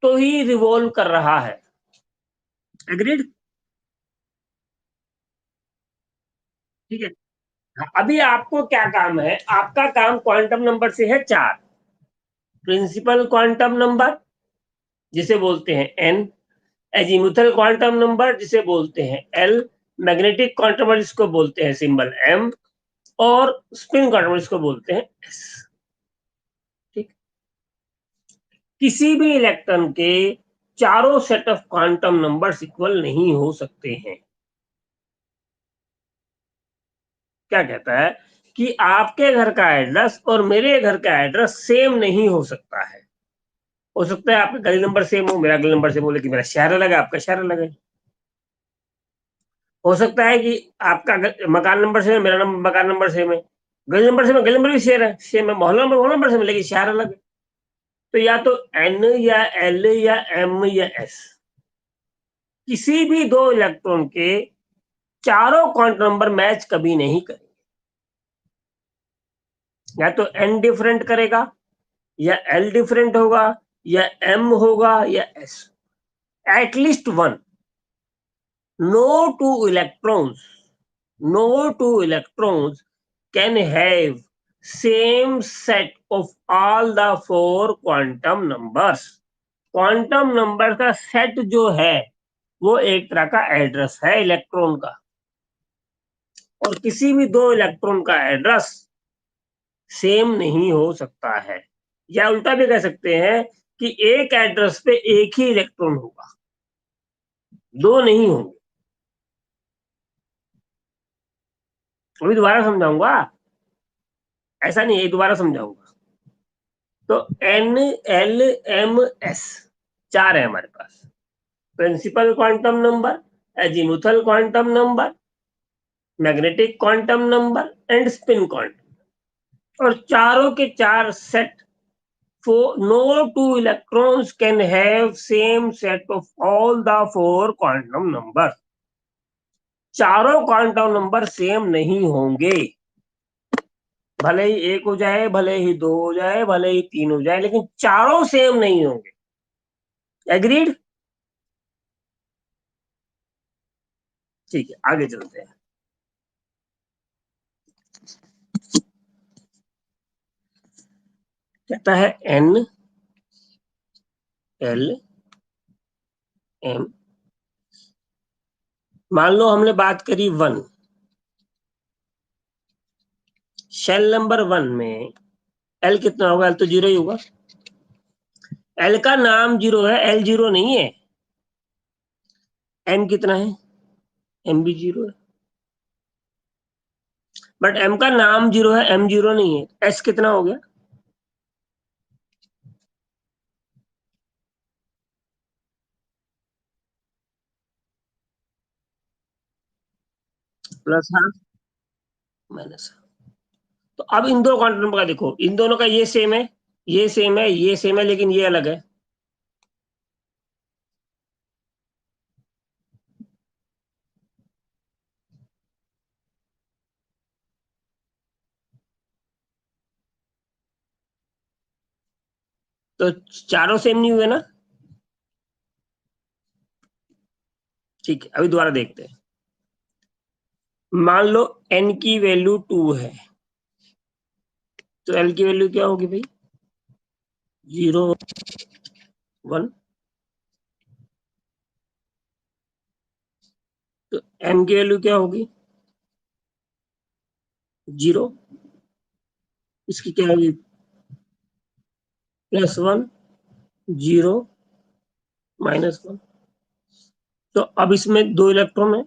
तो ही रिवॉल्व कर रहा है। एग्रीड? ठीक है। अभी आपको क्या काम है? आपका काम क्वांटम नंबर से है 4। प्रिंसिपल क्वांटम नंबर जिसे बोलते हैं एन, एजीमुथल क्वांटम नंबर जिसे बोलते हैं एल, मैग्नेटिक क्वांटम नंबर जिसको बोलते हैं सिंबल एम, और स्पिन क्वांटम नंबर जिसको बोलते हैं एस। ठीक। किसी भी इलेक्ट्रॉन के चारों set of quantum numbers equal नहीं हो सकते हैं। क्या कहता है कि आपके घर का एड्रेस और मेरे घर का एड्रेस सेम नहीं हो सकता है। हो सकता है आपका गली नंबर सेम हो, मेरा गली नंबर सेम हो, लेकिन मेरा शहर अलग है, आपका शहर अलग है। हो सकता है कि आपका मकान नंबर सेम है, मेरा मकान नंबर सेम है, गली नंबर सेम है, गली नंबर भी शेयर है, सेम है, मोहल्ला नंबर सेम है, लेकिन शहर अलग है। तो या तो एन या एल या एम या एस, किसी भी दो इलेक्ट्रॉन के चारों क्वांटम नंबर मैच कभी नहीं करेंगे। या तो एन डिफरेंट करेगा, या एल डिफरेंट होगा, या एम होगा, या S. At least one. No two electrons, no two electrons can have same set of all the four quantum numbers. Quantum number का सेट जो है वो एक तरह का एड्रेस है इलेक्ट्रॉन का, और किसी भी दो इलेक्ट्रॉन का एड्रेस सेम नहीं हो सकता है। या उल्टा भी कह सकते हैं कि एक एड्रेस पे एक ही इलेक्ट्रॉन होगा, दो नहीं होंगे। अभी दोबारा समझाऊंगा, ऐसा नहीं है, दोबारा समझाऊंगा। तो एन एल एम एस, चार है हमारे पास। Principal quantum number, azimuthal quantum number, magnetic quantum number and spin quantum. और चारों के चार set, no two electrons can have same set of all the four quantum numbers. चारों क्वांटम नंबर सेम नहीं होंगे। भले ही एक हो जाए, भले ही दो हो जाए, भले ही तीन हो जाए, लेकिन चारों सेम नहीं होंगे। एग्रीड? ठीक है, आगे चलते हैं। कहता है एन एल एम। मान लो हमने बात करी वन, शेल नंबर वन में एल कितना होगा? एल तो जीरो ही होगा। एल का नाम जीरो है, एल जीरो नहीं है। एम कितना है? एम भी जीरो है, बट एम का नाम जीरो है, एम जीरो नहीं है। एस कितना हो गया? Plus half minus half. तो अब इन दो क्वांटम नंबर का देखो, इन दोनों का ये सेम है, ये सेम है, ये सेम है, लेकिन ये अलग है। तो चारों सेम नहीं हुए ना? ठीक है, अभी दोबारा देखते हैं। मान लो एन की वैल्यू 2 है, तो एल की वैल्यू क्या होगी भाई? 0 1। तो एम की वैल्यू क्या होगी? 0। इसकी क्या होगी? +1 0 -1। तो अब इसमें दो इलेक्ट्रॉन है,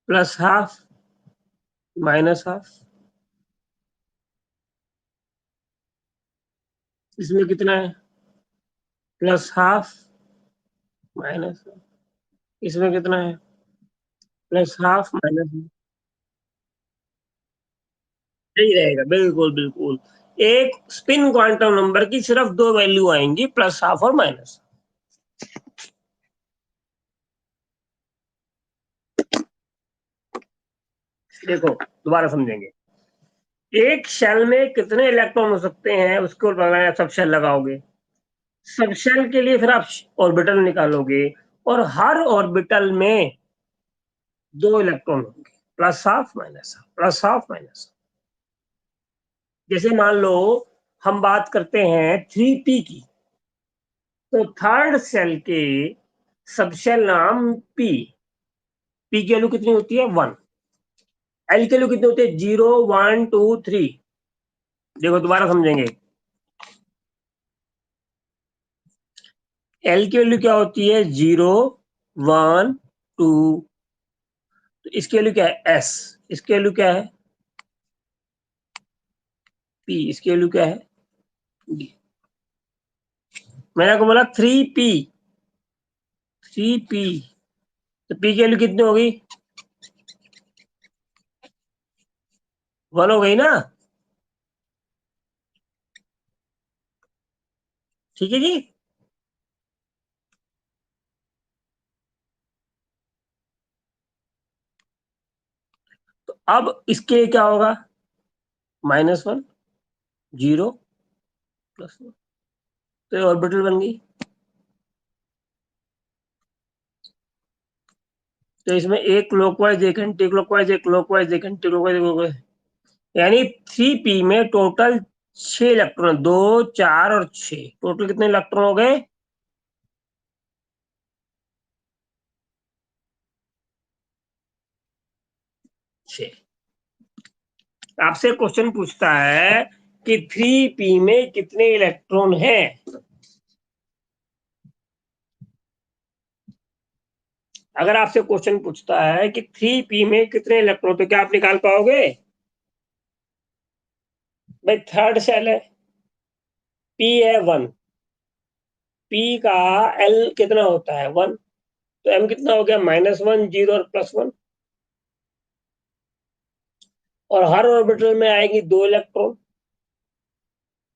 प्लस हाफ माइनस हाफ। इसमें कितना है? Plus half minus half. इसमें कितना है? Plus half minus half. सही रहेगा, बिल्कुल बिल्कुल। एक स्पिन क्वांटम नंबर की सिर्फ दो वैल्यू आएंगी, प्लस हाफ और माइनस। देखो दोबारा समझेंगे। एक शेल में कितने इलेक्ट्रॉन हो सकते हैं उसके ऊपर बनाया, सब शेल लगाओगे, सब शेल के लिए फिर आप ऑर्बिटल निकालोगे, और हर ऑर्बिटल में 2 इलेक्ट्रॉन होंगे, plus half minus half, plus half minus half. जैसे मान लो हम बात करते हैं 3p की, तो थर्ड शेल के सब शेल नाम p, p की वैल्यू कितनी होती है 1, l की वैल्यू कितनी होती है 0 1 2 3। देखो दोबारा समझेंगे, l की वैल्यू क्या होती है 0 1 2, तो इसकी वैल्यू क्या है s, इसकी वैल्यू क्या है p, इसकी वैल्यू क्या है d। मैंने आपको बोला 3p, 3p, तो p की वैल्यू कितनी होगी 1 हो गई ना, ठीक है जी। तो अब इसके लिए क्या होगा, -1 0 +1, तो ऑर्बिटल बन गई। तो इसमें एक क्लॉकवाइज एक एंटी क्लॉकवाइज, एक क्लॉकवाइज एक एंटी क्लॉकवाइज, यानी 3p में टोटल 6 इलेक्ट्रॉन, 2 4 और 6, टोटल कितने इलेक्ट्रॉन हो गए 6। आपसे क्वेश्चन पूछता है कि 3p में कितने इलेक्ट्रॉन हैं। अगर आपसे क्वेश्चन पूछता है कि 3p में कितने इलेक्ट्रॉन, तो क्या आप निकाल पाओगे, भाई थर्ड शेल है, p है 1, p का l कितना होता है 1, तो m कितना हो गया -1 0 और +1, और हर ऑर्बिटल में आएगी 2 इलेक्ट्रॉन,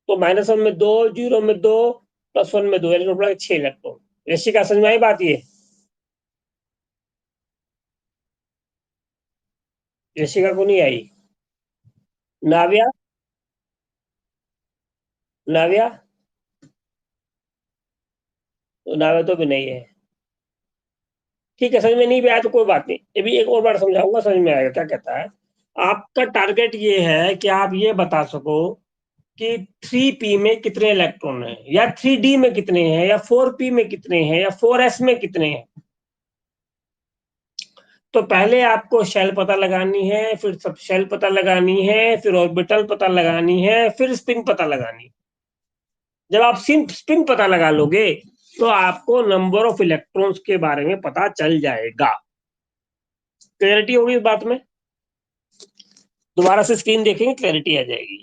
तो -1 में 2, 0 में 2, +1 में 2, इलेक्ट्रॉन 6 इलेक्ट्रॉन। ऋषि का समझ में आई बात, ये ऋषिका को नहीं आई। नाव्या, नाव्या, तो नाव्या तो भी नहीं है। ठीक है, समझ में नहीं भी आया तो कोई बात नहीं, ये भी एक और बार समझाऊंगा, समझ में आएगा क्या कहता है। आपका टारगेट ये है कि आप ये बता सको कि 3p में कितने इलेक्ट्रॉन हैं, या 3d में कितने हैं, या 4p में कितने हैं, या 4s में कितने हैं। तो पहले आपको शेल पता लगानी है, फिर सब शेल पता लगानी है, फिर ऑर्बिटल पता लगानी है, फिर स्पिन पता लगानी है। जब आप स्पिन पता लगा लोगे तो आपको नंबर ऑफ इलेक्ट्रॉन्स के बारे में पता चल जाएगा। क्लैरिटी होगी इस बात में, दोबारा से स्क्रीन देखेंगे क्लैरिटी आ जाएगी।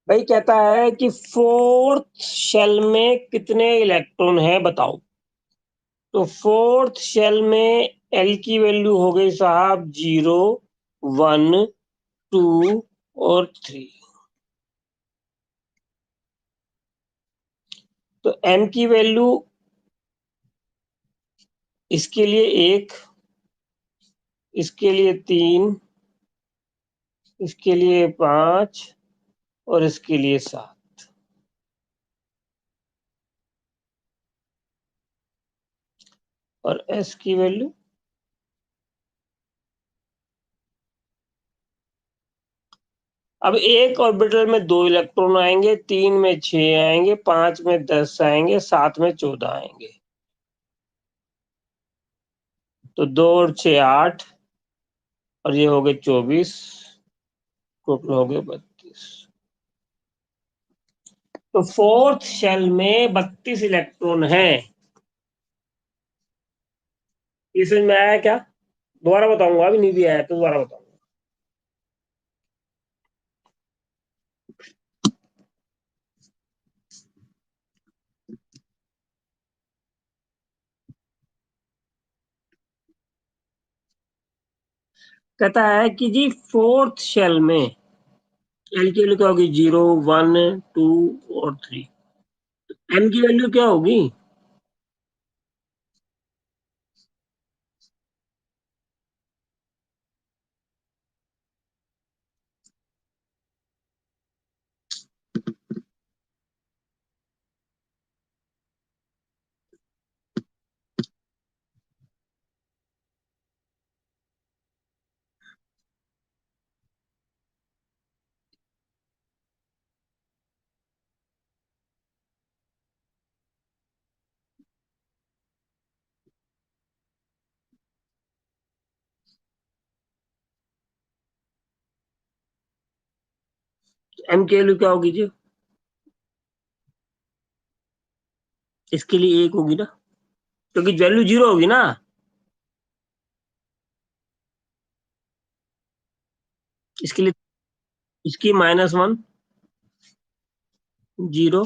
भाई कहता है कि फोर्थ शेल में कितने इलेक्ट्रॉन है बताओ, तो फोर्थ शेल में एल की वैल्यू हो गई साहब 0 1 2 और 3, तो एम की वैल्यू इसके लिए 1, इसके लिए 3, इसके लिए 5 और इसके लिए 7, और एस की वैल्यू, अब एक ऑर्बिटल में 2 इलेक्ट्रॉन आएंगे, 3 में 6 आएंगे, 5 में 10 आएंगे, 7 में 14 आएंगे, तो 2 और 6 8, और ये हो गए 24, टोटल हो गए 32। तो फोर्थ शेल में 32 इलेक्ट्रॉन है। ये समझ में आया क्या, दोबारा बताऊंगा, अभी नहीं भी आया तो दोबारा बताऊंगा। कहता है कि जी फोर्थ शेल में एल की वैल्यू क्या होगी 0 1 2 और 3, एम की वैल्यू क्या होगी, एम की वैल्यू क्या होगी जी? इसके लिए 1 होगी ना, क्योंकि वैल्यू 0 होगी ना। इसके लिए इसकी -1, 0,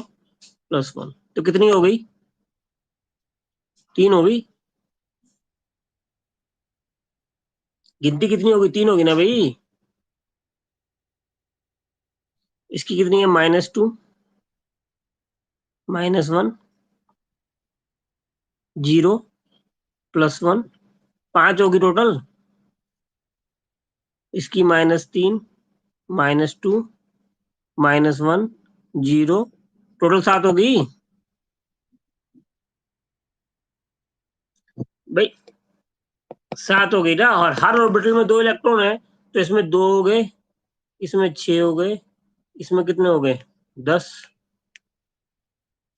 +1, तो कितनी हो गई? 3 हो गई। गिनती कितनी होगी? 3 होगी ना भाई। इसकी कितनी है? -2, -1, 0, +1, 5 होगी टोटल। इसकी -3, -2, -1, 0, टोटल 7 होगी भाई। 7 हो गई ना, और हर ऑर्बिटल में 2 इलेक्ट्रॉन है, तो इसमें 2 हो गए, इसमें 6 हो गए, इसमें कितने हो गए? 10,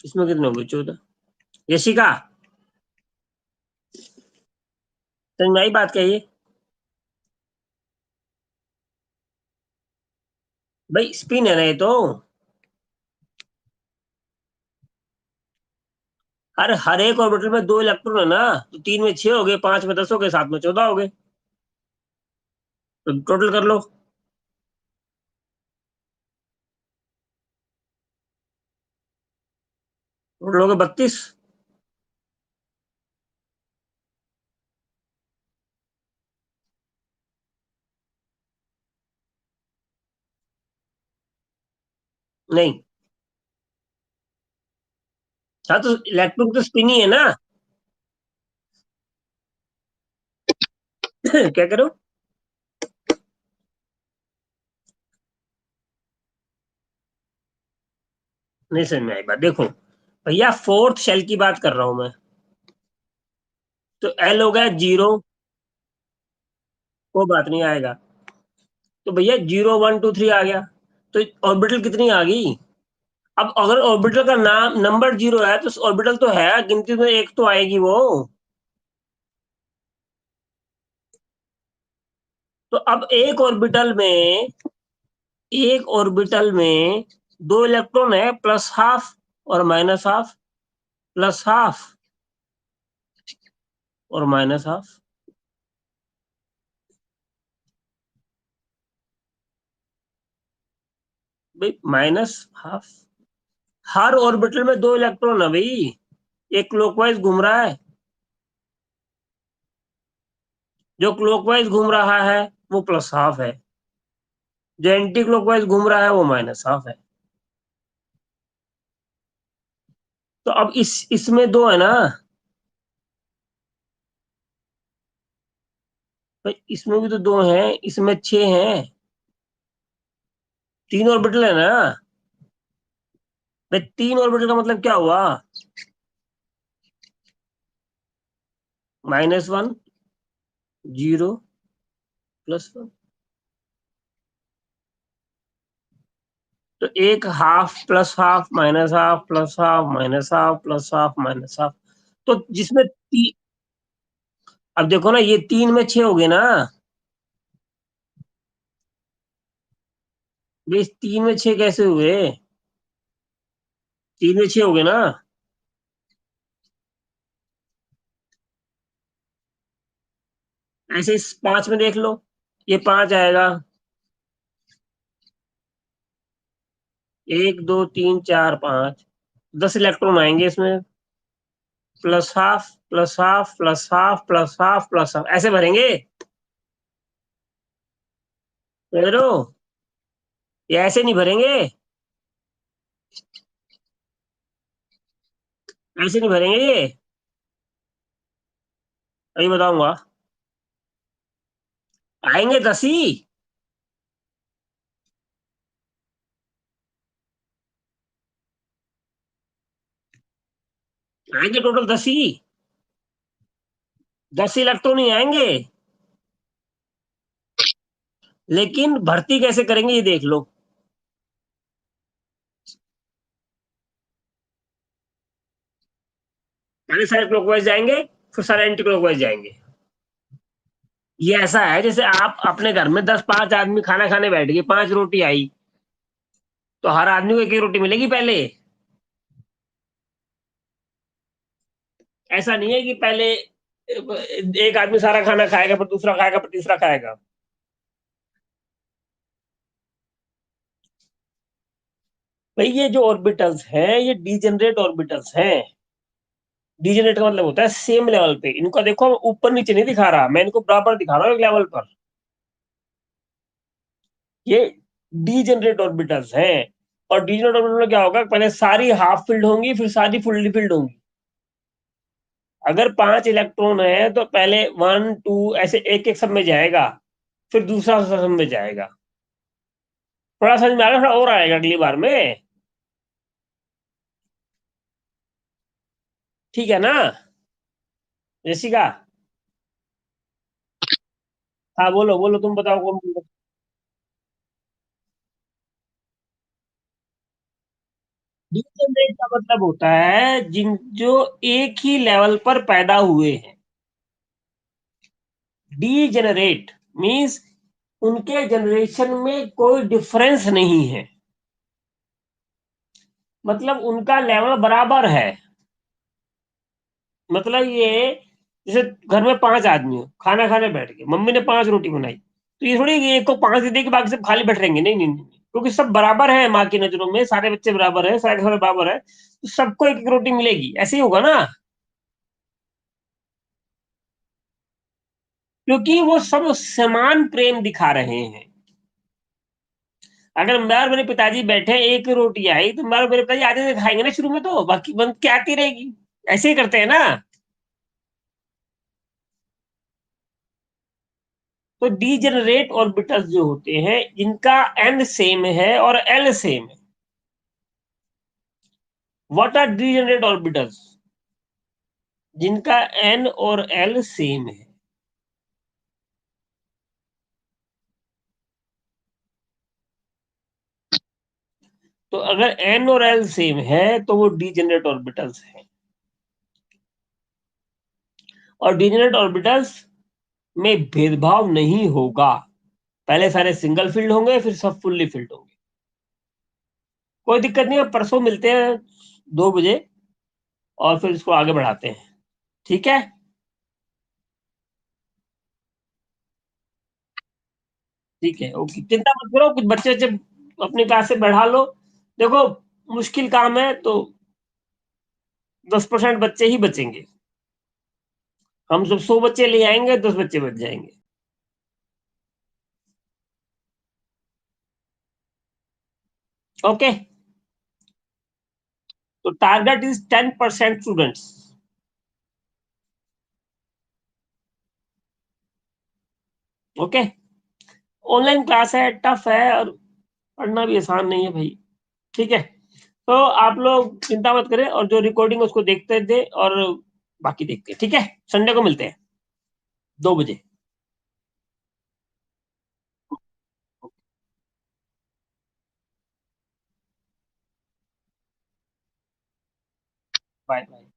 इसमें कितने हो गए? 14। यशिका, समझ में आई बात? क्या ये भाई स्पिन है ना ये तो। हर एक ऑर्बिटल में 2 इलेक्ट्रॉन है ना, तो 3 में 6 हो गए, 5 में 10 हो गए, 7 में 14 हो गए, तो टोटल कर लो। टोटल हो गए 32। नहीं, हाँ तो इलेक्ट्रॉन तो स्पिन ही है ना। क्या करो? नहीं समझ में आई बात, देखो भैया, फोर्थ शेल की बात कर रहा हूं मैं। तो एल हो गया 0, वो बात नहीं आएगा। तो भैया 0, 1, 2, 3 आ गया, तो ऑर्बिटल कितनी आ गई? अब अगर ऑर्बिटल का नाम नंबर 0 है, तो ऑर्बिटल तो है, गिनती में एक तो आएगी वो। तो अब एक ऑर्बिटल में 2 इलेक्ट्रॉन है, +½ और -½ +½ और -½ भाई -½ हर ऑर्बिटल में 2 इलेक्ट्रॉन है भाई। एक क्लॉकवाइज घूम रहा है, जो क्लॉकवाइज घूम रहा है वो +½ है, जो एंटी क्लॉकवाइज घूम रहा है वो -½ है। तो अब इसमें 2 है ना भाई, इसमें भी तो 2 हैं, इसमें 6 हैं, 3 ऑर्बिटल है ना भाई। 3 ऑर्बिटल का मतलब क्या हुआ? -1, 0, +1, तो एक ½ +½ -½ +½ -½ +½ -½ तो जिसमें अब देखो ना, ये 3 में 6 हो गए ना, ये 3 में 6 कैसे हुए? 3 में 6 हो गए ना। ऐसे इस 5 में देख लो, ये 5 आएगा, 1, 2, 3, 4, 5, 10 इलेक्ट्रॉन आएंगे इसमें, +½ +½ +½ +½ +½ ऐसे भरेंगे। समझ रहे हो? ये ऐसे नहीं भरेंगे, ऐसे नहीं भरेंगे ये, अभी बताऊंगा। आएंगे 10 ही, आएंगे टोटल 10 ही, 10 इलेक्ट्रॉन ही आएंगे। लेकिन भर्ती कैसे करेंगे ये देख लो। पहले सारे क्लॉकवाइज जाएंगे, फिर सारे एंटी क्लॉकवाइज जाएंगे। ये ऐसा है जैसे आप अपने घर में 10 5 आदमी खाना खाने बैठ गए, 5 रोटी आई, तो हर आदमी को एक एक रोटी मिलेगी पहले? ऐसा नहीं है कि पहले एक आदमी सारा खाना खाएगा, फिर दूसरा खाएगा, फिर तीसरा खाएगा। भाई ये जो ऑर्बिटल्स हैं ये डीजेनरेट ऑर्बिटल्स हैं। डीजेनरेट का मतलब होता है सेम लेवल पे। इनका देखो ऊपर नीचे नहीं दिखा रहा, मैं इनको बराबर दिखा रहा हूँ एक लेवल पर। ये डीजेनरेट ऑर्बिटल्स हैं। और डीजेनरेट ऑर्बिटल में क्या होगा, पहले सारी हाफ फिल्ड होंगी, फिर सारी फुल्ली फिल्ड होंगी। अगर 5 इलेक्ट्रॉन है तो पहले 1 2 ऐसे एक एक सब में जाएगा, फिर दूसरा सब में जाएगा। थोड़ा समझ में आ गया? थोड़ा और आएगा अगली बार में। ठीक है ना? जैसिका। हाँ बोलो बोलो, तुम बताओ कौन बोलो। डीजेनरेट का मतलब होता है जिन जो एक ही लेवल पर पैदा हुए हैं। डीजेनरेट मीन्स उनके जनरेशन में कोई डिफरेंस नहीं है, मतलब उनका लेवल बराबर है। मतलब ये, जैसे घर में 5 आदमी हो, खाना खाने बैठ गए, मम्मी ने 5 रोटी बनाई, तो ये थोड़ी कि एक को 5 दे देगी बाकी सब खाली बैठ रहेंगे, नहीं नहीं नहीं, क्योंकि सब बराबर है माँ की नजरों में, सारे बच्चे बराबर है, सारे घर बराबर है, तो सबको एक एक रोटी मिलेगी, ऐसे ही होगा ना? क्योंकि वो सब समान प्रेम दिखा रहे हैं। अगर मैं और मेरे पिताजी बैठे, एक रोटी आई तो मैं और मेरे पिताजी आधे से खाएंगे ना शुरू में, तो बाकी बंद क्या आती रहेगी। ऐसे ही करते हैं ना? तो डीजेनरेट ऑर्बिटल्स जो होते हैं इनका एन सेम है और एल सेम है। What are degenerate orbitals? जिनका एन और एल सेम है। तो अगर एन और एल सेम है तो वो डीजेनरेट ऑर्बिटल्स है। और डीजेनरेट ऑर्बिटल्स में भेदभाव नहीं होगा, पहले सारे सिंगल फील्ड होंगे, फिर सब फुल्ली फील्ड होंगे। कोई दिक्कत नहीं है, परसों मिलते हैं 2 बजे और फिर इसको आगे बढ़ाते हैं। ठीक है? ठीक है, ओके, चिंता मत करो, कुछ बच्चे बच्चे अपनी क्लास से बढ़ा लो। देखो, मुश्किल काम है तो 10% बच्चे ही बचेंगे। हम सब 100 बच्चे ले आएंगे, 10 बच्चे बच जाएंगे। ओके। तो target is 10% students. Okay. Online class है, टफ है, और पढ़ना भी आसान नहीं है भाई। ठीक है, तो आप लोग चिंता मत करें, और जो रिकॉर्डिंग है उसको देखते थे, और बाकी देखते हैं। ठीक है, संडे को मिलते हैं 2 बजे। Bye bye.